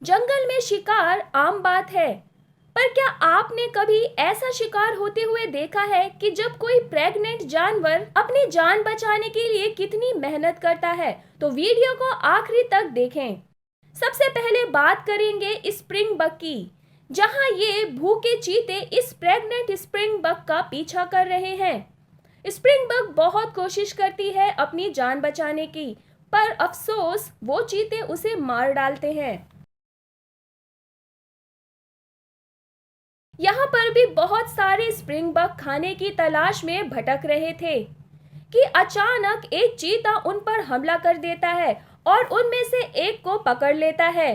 जंगल में शिकार आम बात है, पर क्या आपने कभी ऐसा शिकार होते हुए देखा है कि जब कोई प्रेग्नेंट जानवर अपनी जान बचाने के लिए कितनी मेहनत करता है? तो वीडियो को आखिरी तक देखें। सबसे पहले बात करेंगे स्प्रिंग बक की, जहां ये भूखे चीते इस प्रेग्नेंट स्प्रिंग बक का पीछा कर रहे हैं। स्प्रिंग बक बहुत कोशिश करती है अपनी जान बचाने की, पर अफसोस वो चीते उसे मार डालते हैं। यहाँ पर भी बहुत सारे स्प्रिंग बक खाने की तलाश में भटक रहे थे कि अचानक एक चीता उन पर हमला कर देता है और उनमें से एक को पकड़ लेता है।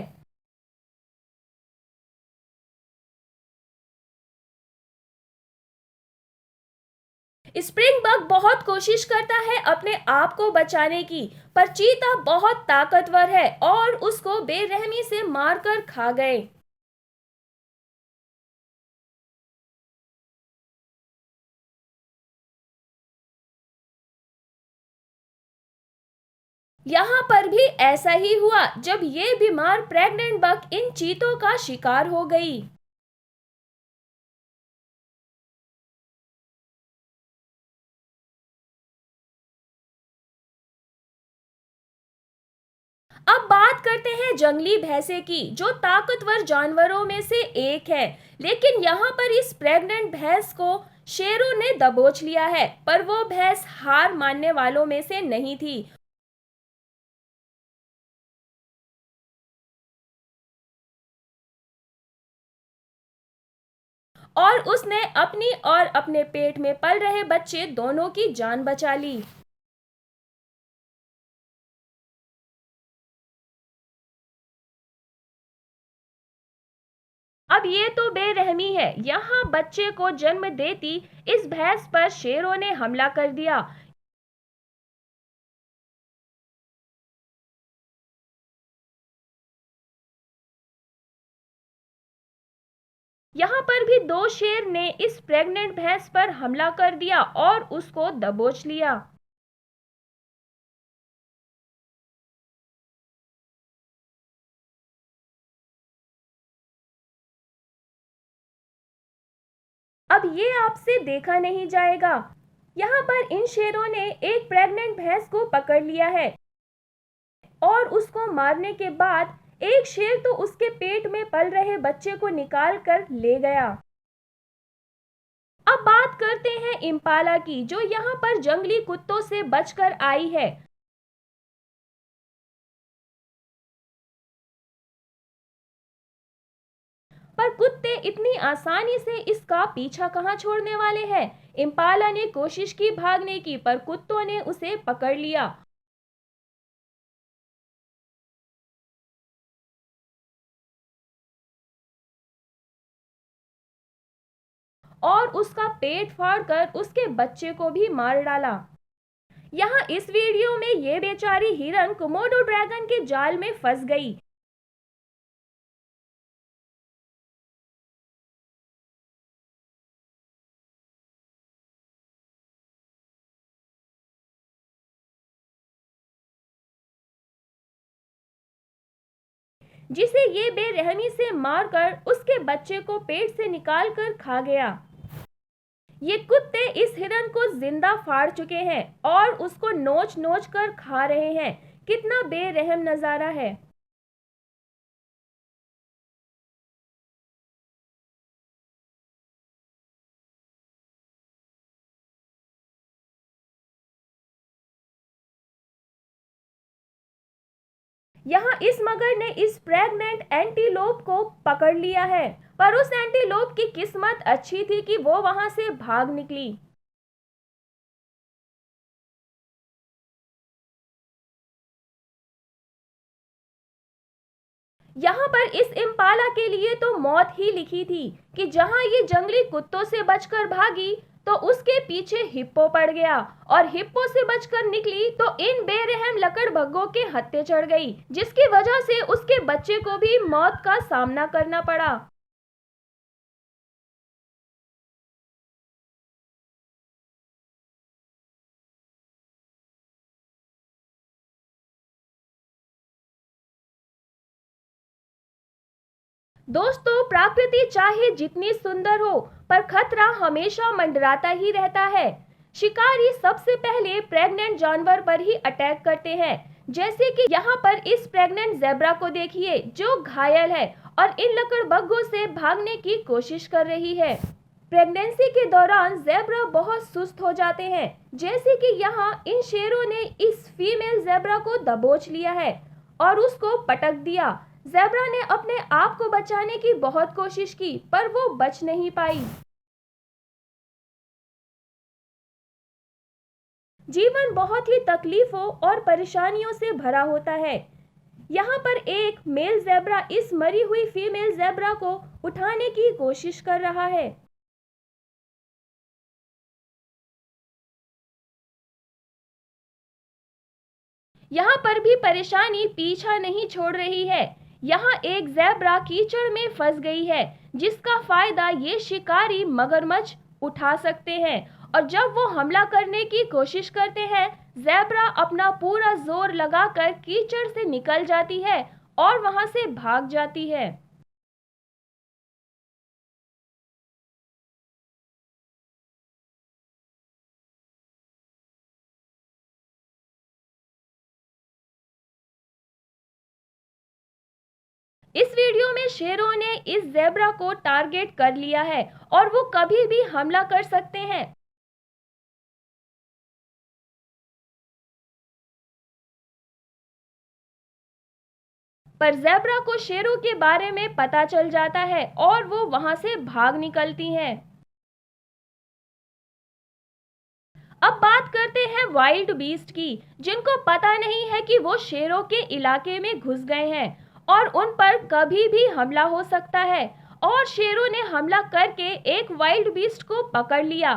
स्प्रिंग बक बहुत कोशिश करता है अपने आप को बचाने की, पर चीता बहुत ताकतवर है और उसको बेरहमी से मारकर खा गए। यहाँ पर भी ऐसा ही हुआ जब ये बीमार प्रेग्नेंट बक इन चीतों का शिकार हो गई। अब बात करते हैं जंगली भैंसे की, जो ताकतवर जानवरों में से एक है। लेकिन यहाँ पर इस प्रेग्नेंट भैंस को शेरों ने दबोच लिया है, पर वो भैंस हार मानने वालों में से नहीं थी। और उसने अपनी और अपने पेट में पल रहे बच्चे दोनों की जान बचा ली। अब ये तो बेरहमी है। यहाँ बच्चे को जन्म देती इस भैंस पर शेरों ने हमला कर दिया। यहाँ पर भी दो शेर ने इस प्रेग्नेंट भैंस पर हमला कर दिया और उसको दबोच लिया। अब ये आपसे देखा नहीं जाएगा। यहाँ पर इन शेरों ने एक प्रेग्नेंट भैंस को पकड़ लिया है और उसको मारने के बाद एक शेर तो उसके पेट में पल रहे बच्चे को निकाल कर ले गया। अब बात करते हैं इम्पाला की, जो यहाँ पर जंगली कुत्तों से बचकर आई है। पर कुत्ते इतनी आसानी से इसका पीछा कहाँ छोड़ने वाले हैं। इम्पाला ने कोशिश की भागने की, पर कुत्तों ने उसे पकड़ लिया। और उसका पेट फाड़कर उसके बच्चे को भी मार डाला। यहाँ इस वीडियो में ये बेचारी हिरन कोमोडो ड्रैगन के जाल में फंस गई। जिसे ये बेरहमी से मारकर उसके बच्चे को पेट से निकाल कर खा गया। ये कुत्ते इस हिरन को जिंदा फाड़ चुके हैं और उसको नोच नोच कर खा रहे हैं। कितना बेरहम नजारा है। यहाँ इस मगर ने इस प्रेग्नेंट एंटीलोप को पकड़ लिया है, पर उस एंटीलोप की किस्मत अच्छी थी कि वो वहां से भाग निकली। यहाँ पर इस इम्पाला के लिए तो मौत ही लिखी थी कि जहाँ ये जंगली कुत्तों से बचकर भागी तो उसके पीछे हिप्पो पड़ गया, और हिप्पो से बचकर निकली तो इन बेरहम लकड़बग्गों के हत्थे चढ़ गई, जिसकी वजह से उसके बच्चे को भी मौत का सामना करना पड़ा। दोस्तों, प्रकृति चाहे जितनी सुंदर हो, पर खतरा हमेशा मंडराता ही रहता है। शिकारी सबसे पहले प्रेग्नेंट जानवर पर ही अटैक करते हैं। जैसे कि यहाँ पर इस प्रेग्नेंट ज़ेब्रा को देखिए, जो घायल है और इन लकड़बग्घों से भागने की कोशिश कर रही है। प्रेगनेंसी के दौरान ज़ेब्रा बहुत सुस्त हो जाते हैं। जैसे कि यहाँ इन शेरों ने इस फीमेल ज़ेब्रा को दबोच लिया है और उसको पटक दिया। ज़ेब्रा ने अपने आप को बचाने की बहुत कोशिश की, पर वो बच नहीं पाई। जीवन बहुत ही तकलीफों और परेशानियों से भरा होता है। यहाँ पर एक मेल ज़ेब्रा इस मरी हुई फीमेल ज़ेब्रा को उठाने की कोशिश कर रहा है। यहाँ पर भी परेशानी पीछा नहीं छोड़ रही है। यहाँ एक ज़ेब्रा कीचड़ में फंस गई है, जिसका फायदा ये शिकारी मगरमच्छ उठा सकते हैं। और जब वो हमला करने की कोशिश करते हैं, ज़ेब्रा अपना पूरा जोर लगाकर कीचड़ से निकल जाती है और वहां से भाग जाती है। इस वीडियो में शेरों ने इस ज़ेब्रा को टारगेट कर लिया है और वो कभी भी हमला कर सकते हैं। पर ज़ेब्रा को शेरों के बारे में पता चल जाता है और वो वहां से भाग निकलती हैं। अब बात करते हैं वाइल्ड बीस्ट की, जिनको पता नहीं है कि वो शेरों के इलाके में घुस गए हैं और उन पर कभी भी हमला हो सकता है। और शेरों ने हमला करके एक वाइल्ड बीस्ट को पकड़ लिया।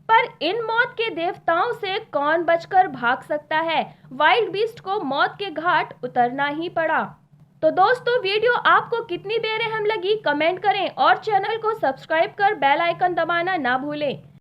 पर इन मौत के देवताओं से कौन बचकर भाग सकता है? वाइल्ड बीस्ट को मौत के घाट उतरना ही पड़ा। तो दोस्तों, वीडियो आपको कितनी बेरहम लगी कमेंट करें और चैनल को सब्सक्राइब कर बेल आइकन दबाना ना भूलें।